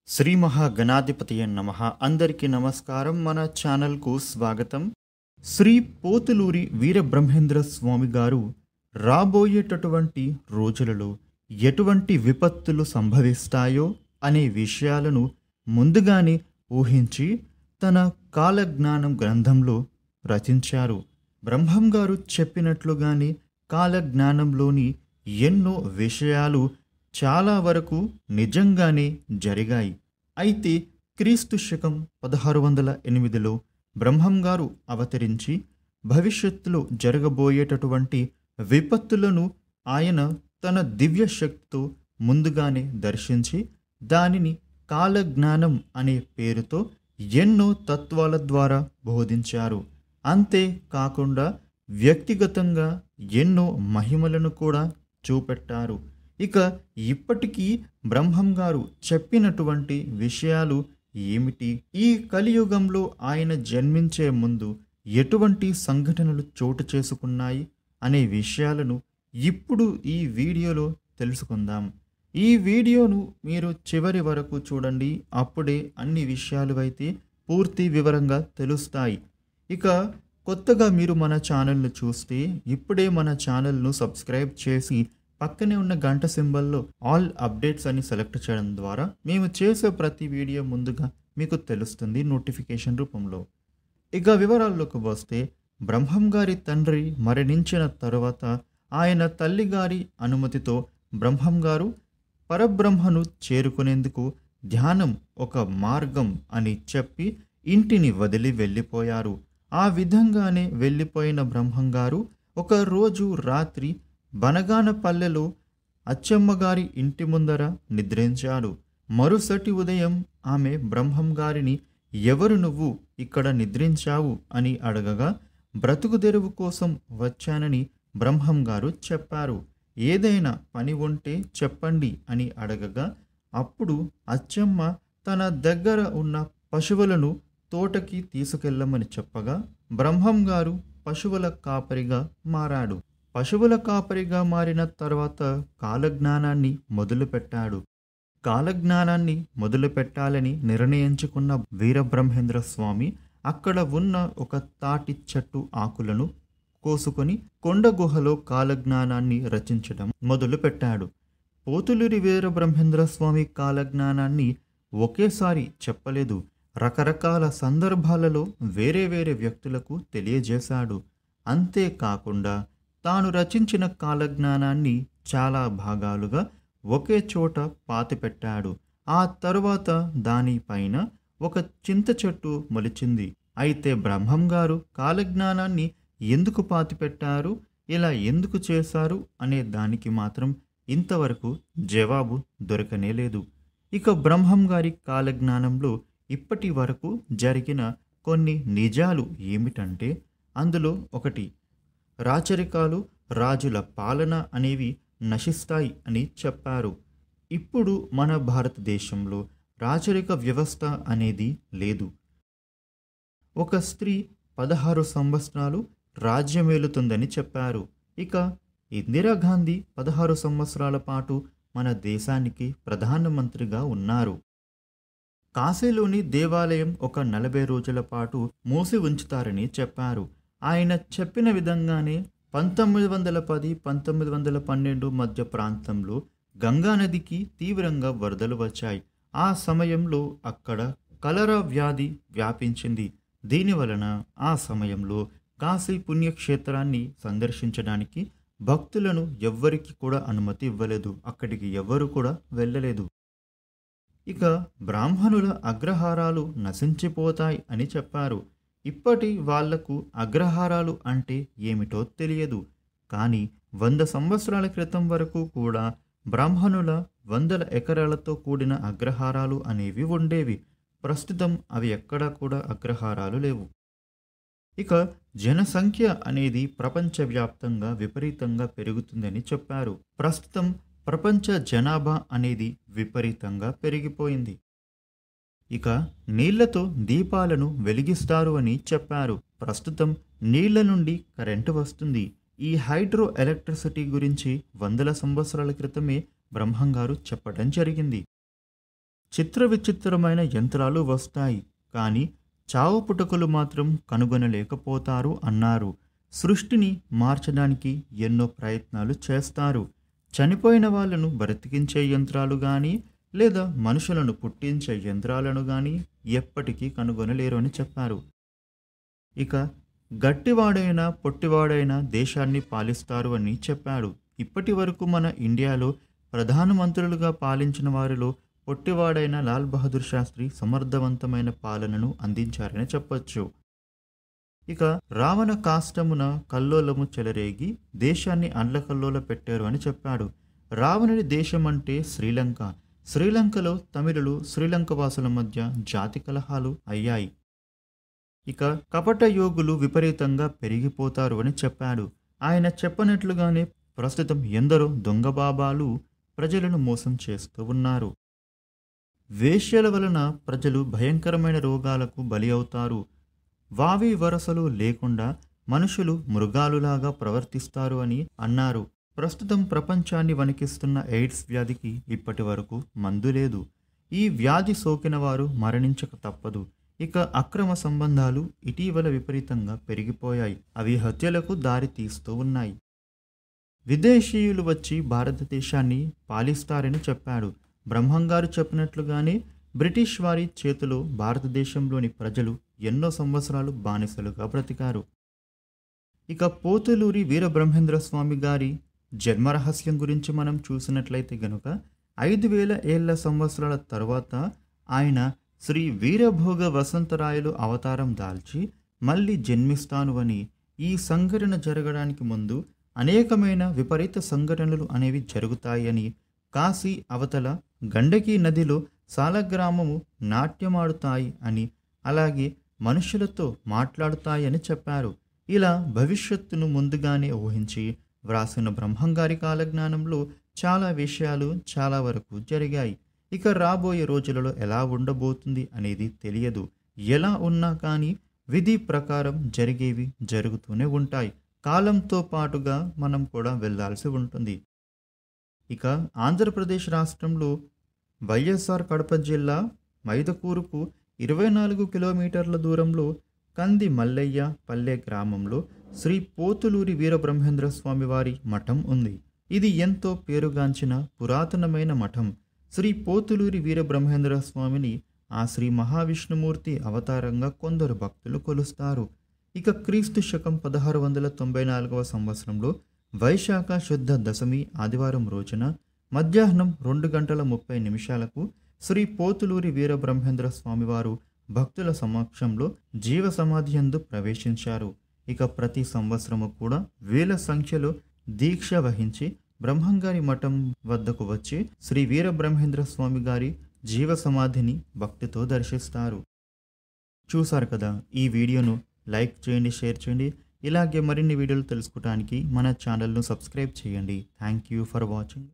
శ్రీ మహాగణాధిపతయ నమః. అందరికీ నమస్కారం. మన ఛానల్కు స్వాగతం. శ్రీ పోతులూరి వీరబ్రహ్మేంద్ర స్వామి గారు రాబోయేటటువంటి రోజులలో ఎటువంటి విపత్తులు సంభవిస్తాయో అనే విషయాలను ముందుగానే ఊహించి తన కాలజ్ఞానం గ్రంథంలో రచించారు. బ్రహ్మం గారు చెప్పినట్లుగానే కాలజ్ఞానంలోని ఎన్నో విషయాలు చాలా వరకు నిజంగానే జరిగాయి. అయితే క్రీస్తు శకం 1608లో బ్రహ్మం గారు అవతరించి భవిష్యత్తులో జరగబోయేటటువంటి విపత్తులను ఆయన తన దివ్య శక్తితో ముందుగానే దర్శించి దానిని కాలజ్ఞానం అనే పేరుతో ఎన్నో తత్వాల ద్వారా బోధించారు. అంతేకాకుండా వ్యక్తిగతంగా ఎన్నో మహిమలను కూడా చూపెట్టారు. ఇక ఇప్పటికీ బ్రహ్మం గారు చెప్పినటువంటి విషయాలు ఏమిటి, ఈ కలియుగంలో ఆయన జన్మించే ముందు ఎటువంటి సంఘటనలు చోటు చేసుకున్నాయి అనే విషయాలను ఇప్పుడు ఈ వీడియోలో తెలుసుకుందాం. ఈ వీడియోను మీరు చివరి వరకు చూడండి. అప్పుడే అన్ని విషయాలు అయితే పూర్తి వివరంగా తెలుస్తాయి. ఇక కొత్తగా మీరు మన ఛానల్ను చూస్తే ఇప్పుడే మన ఛానల్ను సబ్స్క్రైబ్ చేసి పక్కనే ఉన్న గంట సింబల్లో ఆల్ అప్డేట్స్ అని సెలెక్ట్ చేయడం ద్వారా మేము చేసే ప్రతి వీడియో ముందుగా మీకు తెలుస్తుంది నోటిఫికేషన్ రూపంలో. ఇక వివరాల్లోకి వస్తే, బ్రహ్మం గారి తండ్రి మరణించిన తరువాత ఆయన తల్లిగారి అనుమతితో బ్రహ్మం గారు పరబ్రహ్మను చేరుకునేందుకు ధ్యానం ఒక మార్గం అని చెప్పి ఇంటిని వదిలి వెళ్ళిపోయారు. ఆ విధంగానే వెళ్ళిపోయిన బ్రహ్మం గారు ఒకరోజు రాత్రి బనగానపల్లెలో అచ్చమ్మగారి ఇంటి ముందర నిద్రించాడు. మరుసటి ఉదయం ఆమె బ్రహ్మం గారిని ఎవరు నువ్వు ఇక్కడ నిద్రించావు అని అడగగా బ్రతుకు తెరువు కోసం వచ్చానని బ్రహ్మం గారు చెప్పారు. ఏదైనా పని ఉంటే చెప్పండి అని అడగగా అప్పుడు అచ్చమ్మ తన దగ్గర ఉన్న పశువులను తోటకి తీసుకెళ్ళమని చెప్పగా బ్రహ్మం గారు పశువుల కాపరిగా మారాడు. పశువుల కాపరిగా మారిన తర్వాత కాలజ్ఞానాన్ని మొదలుపెట్టాడు. కాలజ్ఞానాన్ని మొదలుపెట్టాలని నిర్ణయించుకున్న వీరబ్రహ్మేంద్ర స్వామి అక్కడ ఉన్న ఒక తాటి చెట్టు ఆకులను కోసుకొని కొండ గుహలో కాలజ్ఞానాన్ని రచించడం మొదలుపెట్టాడు. పోతులూరి వీరబ్రహ్మేంద్ర స్వామి కాలజ్ఞానాన్ని ఒకేసారి చెప్పలేదు. రకరకాల సందర్భాలలో వేరే వేరే వ్యక్తులకు తెలియజేశాడు. అంతేకాకుండా తాను రచించిన కాలజ్ఞానాన్ని చాలా భాగాలుగా ఒకే చోట పాతిపెట్టాడు. ఆ తరువాత దానిపైన ఒక చింత చెట్టు మొలిచింది. అయితే బ్రహ్మం గారు కాలజ్ఞానాన్ని ఎందుకు పాతిపెట్టారు, ఇలా ఎందుకు చేశారు అనే దానికి మాత్రం ఇంతవరకు జవాబు దొరకనేలేదు. ఇక బ్రహ్మం గారి కాలజ్ఞానంలో ఇప్పటి వరకు జరిగిన కొన్ని నిజాలు ఏమిటంటే, అందులో ఒకటి, రాచరికాలు, రాజుల పాలన అనేవి నశిస్తాయి అని చెప్పారు. ఇప్పుడు మన భారతదేశంలో రాచరిక వ్యవస్థ అనేది లేదు. ఒక స్త్రీ 16 సంవత్సరాలు రాజ్యమేలుతుందని చెప్పారు. ఇక ఇందిరాగాంధీ 16 సంవత్సరాల పాటు మన దేశానికి ప్రధానమంత్రిగా ఉన్నారు. కాశీలోని దేవాలయం ఒక 40 రోజుల పాటు మూసి ఉంచుతారని చెప్పారు. ఆయన చెప్పిన విధంగానే 1910-1912 మధ్య ప్రాంతంలో గంగానదికి తీవ్రంగా వరదలు వచ్చాయి. ఆ సమయంలో అక్కడ కలరా వ్యాధి వ్యాపించింది. దీనివలన ఆ సమయంలో కాశీ పుణ్యక్షేత్రాన్ని సందర్శించడానికి భక్తులను ఎవ్వరికి కూడా అనుమతి ఇవ్వలేదు. అక్కడికి ఎవరు కూడా వెళ్ళలేదు. ఇక బ్రాహ్మణుల అగ్రహారాలు నశించిపోతాయి అని చెప్పారు. ఇప్పటి వాళ్లకు అగ్రహారాలు అంటే ఏమిటో తెలియదు. కానీ 100 సంవత్సరాల క్రితం వరకు కూడా బ్రాహ్మణుల 100 ఎకరాలతో కూడిన అగ్రహారాలు అనేవి ఉండేవి. ప్రస్తుతం అవి ఎక్కడా కూడా అగ్రహారాలు లేవు. ఇక జనసంఖ్య అనేది ప్రపంచవ్యాప్తంగా విపరీతంగా పెరుగుతుందని చెప్పారు. ప్రస్తుతం ప్రపంచ జనాభా అనేది విపరీతంగా పెరిగిపోయింది. ఇక నీళ్లతో దీపాలను వెలిగిస్తారు అని చెప్పారు. ప్రస్తుతం నీళ్ల నుండి కరెంటు వస్తుంది. ఈ హైడ్రో ఎలక్ట్రిసిటీ గురించి 100 సంవత్సరాల క్రితమే బ్రహ్మం గారు చెప్పడం జరిగింది. చిత్ర విచిత్రమైన యంత్రాలు వస్తాయి, కానీ చావు పుటకులు మాత్రం కనుగొనలేకపోతారు అన్నారు. సృష్టిని మార్చడానికి ఎన్నో ప్రయత్నాలు చేస్తారు. చనిపోయిన వాళ్ళను బ్రతికించే యంత్రాలు కానీ లేదా మనుషులను పుట్టించే యంత్రాలను కానీ ఎప్పటికీ కనుగొనలేరు అని చెప్పారు. ఇక గట్టివాడైనా పొట్టివాడైనా దేశాన్ని పాలిస్తారు అని చెప్పాడు. ఇప్పటి వరకు మన ఇండియాలో ప్రధానమంత్రులుగా పాలించిన వారిలో పొట్టివాడైన లాల్ బహదూర్ శాస్త్రి సమర్థవంతమైన పాలనను అందించారని చెప్పొచ్చు. ఇక రావణ కాష్టమున కల్లోలము చెలరేగి దేశాన్ని అల్లకల్లోల పెట్టారు అని చెప్పాడు. రావణుడి దేశం అంటే శ్రీలంక. శ్రీలంకలో తమిళులు శ్రీలంక వాసుల మధ్య జాతి కలహాలు అయ్యాయి. ఇక కపట యోగులు విపరీతంగా పెరిగిపోతారు అని చెప్పాడు. ఆయన చెప్పినట్లుగానే ప్రస్తుతం ఎందరో దొంగ బాబాలు ప్రజలను మోసం చేస్తూ ఉన్నారు. వేశ్యల వలన ప్రజలు భయంకరమైన రోగాలకు బలి అవుతారు. వావి వరసలు లేకుండా మనుషులు మృగాలులాగా ప్రవర్తిస్తారు అని అన్నారు. ప్రస్తుతం ప్రపంచాన్ని వణికిస్తున్న ఎయిడ్స్ వ్యాధికి ఇప్పటి వరకు మందు లేదు. ఈ వ్యాధి సోకిన వారు మరణించక తప్పదు. ఇక అక్రమ సంబంధాలు ఇటీవల విపరీతంగా పెరిగిపోయాయి. అవి హత్యలకు దారి తీస్తూ ఉన్నాయి. విదేశీయులు వచ్చి భారతదేశాన్ని పాలిస్తారని చెప్పాడు. బ్రహ్మంగారు చెప్పినట్లుగానే బ్రిటిష్ వారి చేతిలో భారతదేశంలోని ప్రజలు ఎన్నో సంవత్సరాలు బానిసలుగా బ్రతికారు. ఇక పోతులూరి వీరబ్రహ్మేంద్ర స్వామి గారి జన్మరహస్యం గురించి మనం చూసినట్లయితే గనుక 5000 ఏళ్ల సంవత్సరాల తర్వాత ఆయన శ్రీ వీరభోగ వసంతరాయలు అవతారం దాల్చి మళ్ళీ జన్మిస్తాను అని, ఈ సంఘటన జరగడానికి ముందు అనేకమైన విపరీత సంఘటనలు అనేవి జరుగుతాయి అని, కాశీ అవతల గండకీ నదిలో సాలగ్రామము నాట్యమాడుతాయి అని, అలాగే మనుషులతో మాట్లాడుతాయి అని చెప్పారు. ఇలా భవిష్యత్తును ముందుగానే ఊహించి వ్రాసిన బ్రహ్మంగారి కాలజ్ఞానంలో చాలా విషయాలు చాలా వరకు జరిగాయి. ఇక రాబోయే రోజులలో ఎలా ఉండబోతుంది అనేది తెలియదు. ఎలా ఉన్నా కానీ విధి ప్రకారం జరిగేవి జరుగుతూనే ఉంటాయి. కాలంతో పాటుగా మనం కూడా వెళ్ళాల్సి ఉంటుంది. ఇక ఆంధ్రప్రదేశ్ రాష్ట్రంలో వైఎస్ఆర్ కడప జిల్లా మైదకూరుకు 24 కిలోమీటర్ల దూరంలో కంది మల్లయ్య పల్లె గ్రామంలో శ్రీ పోతులూరి వీరబ్రహ్మేంద్ర స్వామి వారి మఠం ఉంది. ఇది ఎంతో పేరుగాంచిన పురాతనమైన మఠం. శ్రీ పోతులూరి వీరబ్రహ్మేంద్ర స్వామిని ఆ శ్రీ మహావిష్ణుమూర్తి అవతారంగా కొందరు భక్తులు కొలుస్తారు. ఇక క్రీస్తు శకం 1694 సంవత్సరంలో వైశాఖ శుద్ధ దశమి ఆదివారం రోజున మధ్యాహ్నం 2:30 శ్రీ పోతులూరి వీరబ్రహ్మేంద్ర స్వామివారు భక్తుల సమక్షంలో జీవ సమాధి యందు ప్రవేశించారు. ఇక ప్రతి సంవత్సరము కూడా వేల సంఖ్యలో దీక్ష వహించి బ్రహ్మంగారి మఠం వద్దకు వచ్చి శ్రీ వీరబ్రహ్మేంద్ర స్వామి గారి జీవ సమాధిని భక్తితో దర్శిస్తారు. చూసారు కదా, ఈ వీడియోను లైక్ చేయండి, షేర్ చేయండి. ఇలాగే మరిన్ని వీడియోలు తెలుసుకోవడానికి మన ఛానల్ను సబ్స్క్రైబ్ చేయండి. Thank you for watching.